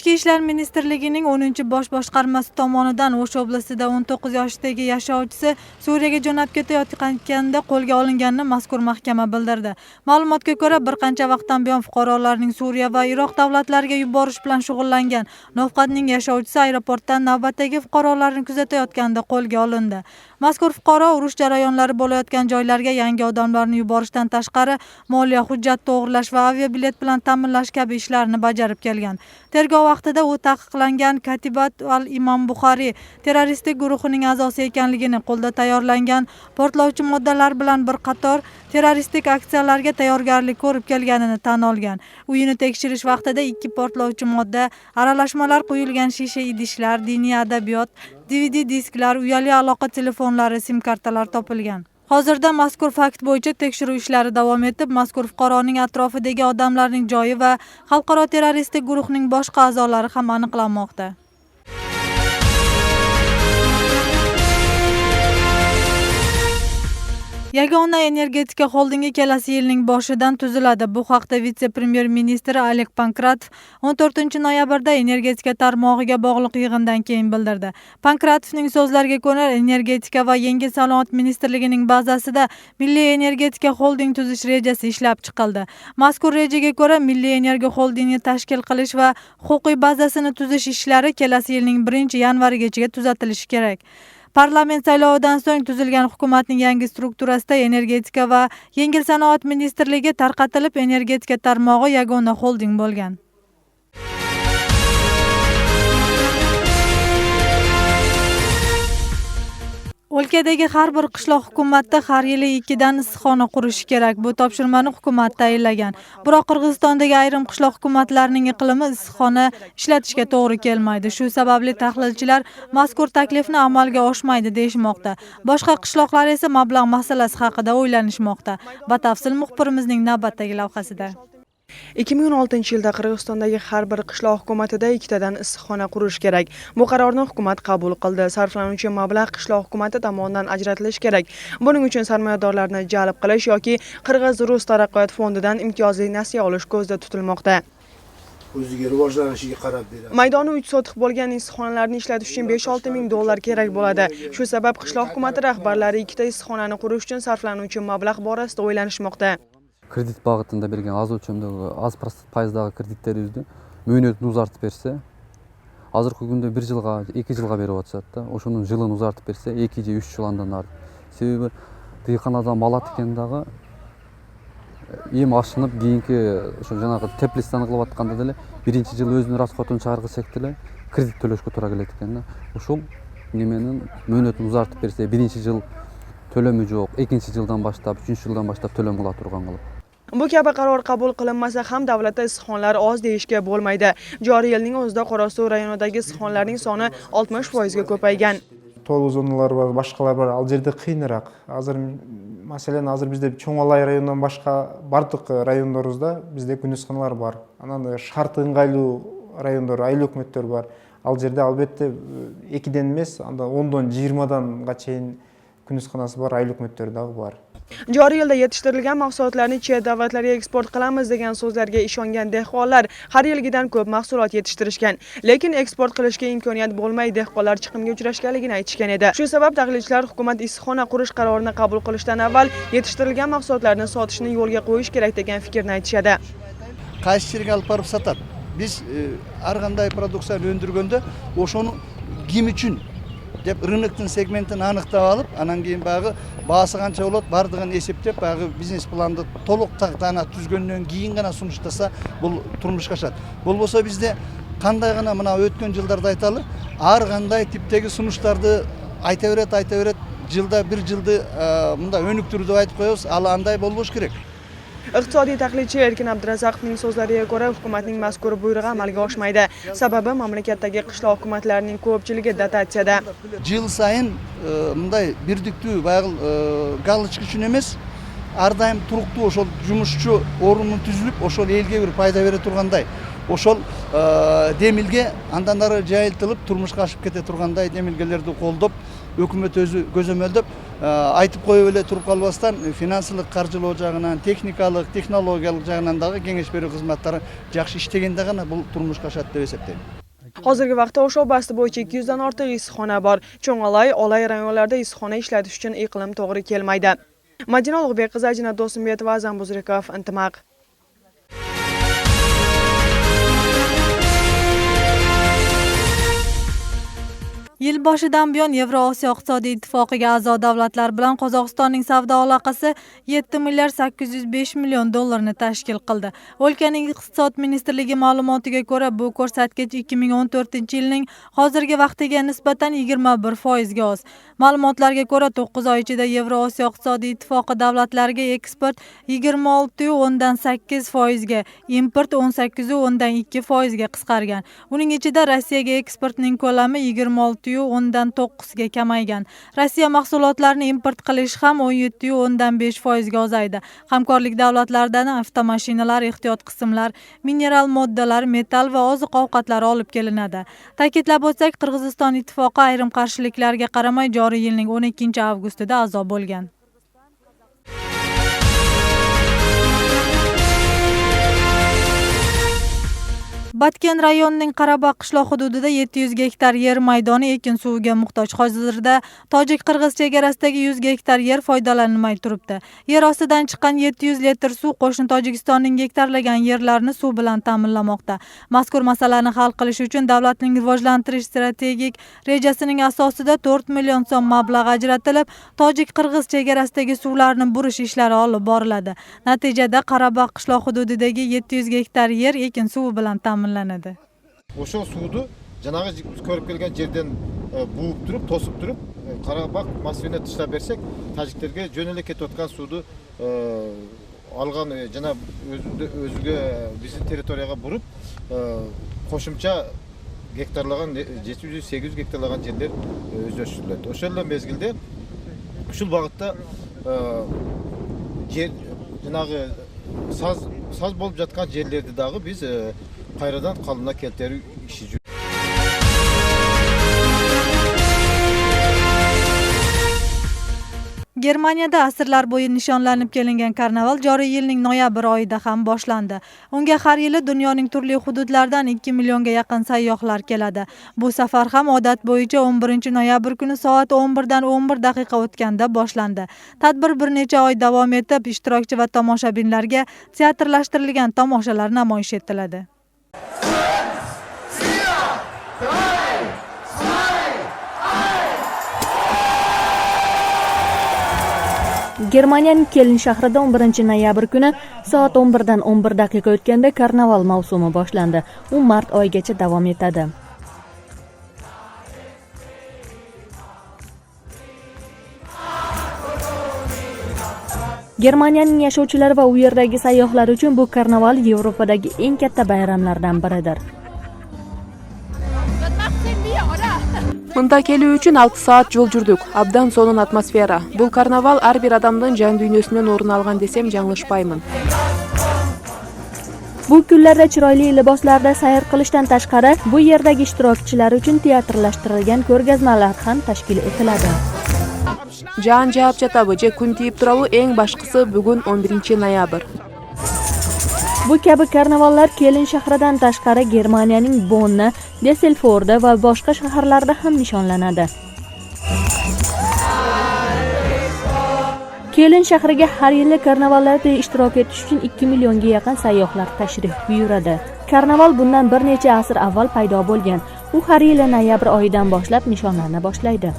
Ichki ishlar ministrligining 10-bosh boshqarmasi tomonidan O'sh oblastida 19 yoshdagi yashovchisi Suriyaga jo'nab ketayotganda qo'lga olinganini mazkur mahkama bildirdi. Ma'lumotga ko'ra, bir qancha vaqtdan buyon fuqarolarning Suriya va Iroq davlatlariga yuborish bilan shug'ullangan Novqatning yashovchisi aeroportdan navbatdagi fuqarolarni kuzatayotganda qo'lga olindi. Mazkur fuqaro urush jarayonlari bo'layotgan joylarga yangi odamlarni yuborishdan tashqari moliya, hujjat to'g'irlash va aviabilet bilan ta'minlash kabi ishlarni bajarib kelgan. Tergov vaqtida u taqiqlangan Katibat al-Imom Buxoriy terroristik guruhining a'zosi ekanligini, qo'lda tayyorlangan portlovchi moddalar bilan bir qator terroristik aksiyalarga tayyorgarlik ko'rib kelganini tan olgan. Uyini tekshirish vaqtida 2 portlovchi modda, aralashmalar quyilgan shisha idishlar, diniy adabiyot, DVD disklar, uyali aloqa telefonlari, sim kartalar topilgan. Hozirda mazkur fakt bo'yicha tekshiruv ishlari davom etib, mazkur fuqaroning atrofidagi odamlarning joyi va xalqaro terroristik guruhning boshqa a'zolari ham aniqlanmoqda. Yagona energetika xoldingi kelasi yilning boshidan tuziladi. Bu haqda vitse-premyer ministri Oleg Pankratov 14-noyabrda energetika tarmog'iga bog'liq yig'indan keyin bildirdi. Pankratovning so'zlariga ko'ra, energetika va yengil sanoat ministrligining bazasida Milliy energetika xolding tuzish rejasi ishlab chiqildi. Mazkur rejaga ko'ra, Milliy energiya xoldingni tashkil qilish va huquqiy bazasini tuzish ishlari kelasi yilning 1-yanvarigacha tuzatilishi kerak. Parlament saylovidan so'ng tuzilgan hukumatning yangi strukturasida energetika va yengil sanoat ministrligi tarqatilib, energetika tarmog'i yagona xolding bo'lgan. O'lkadagi har bir qishloq hukumatda har yili 2 dan issiqxona qurishi kerak. Bu topshirmani hukumat tayinlagan. Biroq Qirg'izistondagi ayrim qishloq hukumatlarining iqlimi issiqxona ishlatishga to'g'ri kelmaydi. Shu sababli tahlilchilar mazkur taklifni amalga oshmaydi deyishmoqda. Boshqa qishloqlar esa mablag' masalasi haqida o'ylanishmoqda. Batafsil muxbirimizning navbatdagi lavhasida. 2016-yilda Qirg'izistondagi har bir qishloq hukumatida 2 dan issiqxona qurish kerak. Bu qarorni hukumat qabul qildi. Sarflanuvchi mablag' qishloq hukumati tomonidan ajratilishi kerak. Buning uchun sarmoyadorlarni jalb qilish yoki Qirg'iz-Rus taraqqiyot fondidan imtiyozli nasiya olish ko'zda tutilmoqda. O'ziga rivojlanishiga qarab beradi. Maydoni 3 sotix bo'lgan issiqxonalarni ishlatish uchun 5-6 ming dollar kerak bo'ladi. Shu sabab qishloq hukumati rahbarlari 2 ta issiqxonani qurish uchun sarflanuvchi mablag' borasida o'ylanishmoqda. Kredit бағытында берген аз өлчемдегі аз пайыздағы кредиттерімізді мөөнетін ұзартып берсе, азыркы күндө 1 жылга 2 жылга берип атышат да. Ошонун жылын ұзартып берсе 2 же 3 жыл андан ары. Себеби дыйканадан мал аткен дагы эми ашынып кийинки ошо жанагы теплицаны кылып атканда деле 1-жыл өзүнүн расходун чыгаргысек деле кредит төлөшкө туура келет экен да. Ошол неменин мөөнөтүн ұзартып берсе 1-жыл төлөмү жок, 2-жылдан баштап, 3-жылдан баштап төлөм кыла турган кылып. Bu kabi qaror qabul qilinmasa ham davlatda issiqxonalar oz deyishga bo'lmaydi. Joriy yilning o'zida Qorasuv rayonidagi issiqxonalarning soni 60% ga ko'paygan. Толуу зоналар бар, башкалар бар. Ал жерде кыйыныраак. Азыр маселен бизде Чоңалай районунан башка бардык райондорубузда бизде күнүсканалар бар. Анан шарты ыңгайлуу райондор, айыл өкмөттөр бар. Ал жерде албетте 2ден эмес, анда 10дан 20га чейин күнүсканасы бар, айыл өкмөттөр дагы бар. Joriy yilda yetishtirilgan mahsulotlarni chet davlatlarga eksport qilamiz degan so'zlarga ishongan dehqonlar har yilgidan ko'p mahsulot yetishtirishgan, lekin eksport qilishga imkoniyat bo'lmay dehqonlar chiqimga uchrashganligini aytishgan edi. Shu sabab tahlilchilar hukumat issiqxona qurish qarorini qabul qilishdan avval yetishtirilgan mahsulotlarni sotishni yo'lga qo'yish kerak degan fikrni aytishadi. Qaysi yerga olib borib sotadi? Biz har qanday produksiyani өндүргөндө ошону ким үчүн деп рыноктун сегментин аныктап алып, анан кийин багы баасы канча болот, бардыгын эсептеп, багы бизнес планды толук тактана түзгөндөн кийин гана сунуштаса, бул турмушка ашат. Болбосо бизде кандай гана мына өткөн жылдарда айталы, ар кандай типтеги сунуштарды айта берет, жылда 1 жылды мында өнүктүрүү деп айтып коебуз, ал андай болбош керек. Iqtisodiy tahlilchi Erkin Abdurazaqovning so'zlariga ko'ra, hukumatning mazkur buyrug'i amalga oshmaydi. Sababi mamlakatdagi qishloq hukumatlarining ko'pchiligi dotatsiyada. Жыл сайын мындай бирдиктүү байгыл галочка үчүн эмес, ар дайым туруктуу ошол жумушчу орунун түзүлүп, ошол элге бир пайда бере тургандай, ошол демилге андан ары жайылтылып турмушка ашып кете тургандай демилгелерди колдоп, өкмөт өзү көзөмөлдөп айтып коюп эле туруп калбастан финансылык каржылоо жагынан, техникалык, технологиялык жагынан дагы кеңеш берүү кызматтары жакшы иштегенде гана бул турмушка ашат деп эсептейм. Hozirgi vaqtda Osh oblasti bo'yicha 200 dan ortiq issiqxona bor. Cho'ng'alay, Olay rayonlarida issiqxona ishlatish uchun iqlim to'g'ri kelmaydi. Madina Ulug'bekqizi, Ajina Do'smumbetova, Azam Buzrikov, Intimaq. Yil boshidan buyon Yevrosiyo iqtisodiy ittifoqiga a'zo davlatlar bilan Qozog'istonning savdo aloqasi 7 milliard 805 million dollarni tashkil qildi. O'lkaning iqtisod ministrligi ma'lumotiga ko'ra, bu ko'rsatkich 2014-yilning hozirgi vaqtiga nisbatan 21% ga oz. Ma'lumotlarga ko'ra, 9 oy ichida Yevrosiyo iqtisodiy ittifoqi davlatlariga eksport 26,8% ga, import 18,2% ga qisqargan. Uning ichida Rossiyaga eksportning ko'lami 26,9 ga kamaygan. Rossiya mahsulotlarini import qilish ham 17,5% ga ozaydi. Hamkorlik davlatlaridan avtomashinalar, ehtiyot qismlar, mineral moddalar, metall va oziq-ovqatlar olib kelinadi. Ta'kidlab o'tsak, Qirg'iziston ittifoqi ayrim qarshiliklarga qaramay joriy yilning 12 avgustida a'zo bo'lgan. Batken rayonining Qarabaq qishloq hududida 700 gektar yer maydoni ekin suviga muhtoj. Hozirda tojik-qirg'iz chegarasidagi 100 gektar yer foydalanilmay turibdi. Yer ostidan chiqqan 700 litr suv qo'shni Tojikistonning gektarlagan yerlarini suv bilan ta'minlamoqda. Mazkur masalani hal qilish uchun davlatning rivojlantirish strategik rejasining asosida 4 million so'm mablag' ajratilib, tojik-qirg'iz chegarasidagi suvlarni burish ishlari olib boriladi. Natijada Qarabaq qishloq hududidagi 700 gektar yer ekin suvi bilan ta'minlanadi. O'sha suvni janaga ko'rib kelgan yerdan buvup turib, to'sib turib, Qarabaq massivini tishlab bersak, tojiklarga jo'nala ketayotgan suvni olgan jana o'ziga bizning territoriyaga burib, qo'shimcha gektarlagan 700-800 gektarlagan yerlar o'zlashtiriladi. O'sha mezgilda shu vaqtda yer janaga saz bo'lib жатқан yerlerdi dağı biz qayradan qalına keltirish işi. Germaniyada asrlar bo'yi nishonlanib kelingan karnaval joriy yilning noyabr oyida ham boshlandi. Unga har yili dunyoning turli hududlaridan 2 millionga yaqin sayyohlar keladi. Bu safar ham odat bo'yicha 11 noyabr kuni soat 11 dan 11 daqiqa o'tganda boshlandi. Tadbir bir necha oy davom etib, ishtirokchi va tomoshabinlarga teatrlashtirilgan tomoshalar namoyish etiladi. Germaniyaning Keln shahrida 11 noyabr kuni soat 11 dan 11 daqiqa o'tganda karnaval mavsumi boshlandi. U mart oyigacha davom etadi. Germaniyaning yashovchilari va u yerdagi sayyohlar uchun bu karnaval Yevropadagi eng katta bayramlardan biridir. Мында келүү үчүн 6 saat жол жүрдүк. Абдан сонун атмосфера. Бул карнавал ар бир адамдын жан дүйнөсүнөн орун алган десем жаңылышпаймын. Bu kunlarda chiroyli liboslarda sayr qilishdan tashqari, bu yerdagi ishtirokchilar uchun teatrlashtirilgan ko'rgazmalar ham tashkil etiladi. Жаан жаап жатабы же күн тийип турабы эң башкысы бүгүн 11 noyabr. Bu kabi karnavallar Keln shahridan tashqari Germaniyaning Bonn, Düsseldorfda va boshqa shaharlarda ham nishonlanadi. Keln shahriga har yili karnavallarda ishtirok etish uchun 2 millionga yaqin sayyohlar tashrif buyuradi. Karnaval bundan bir necha asr avval paydo bo'lgan. U har yili noyabr oyidan boshlab nishonlana boshlaydi.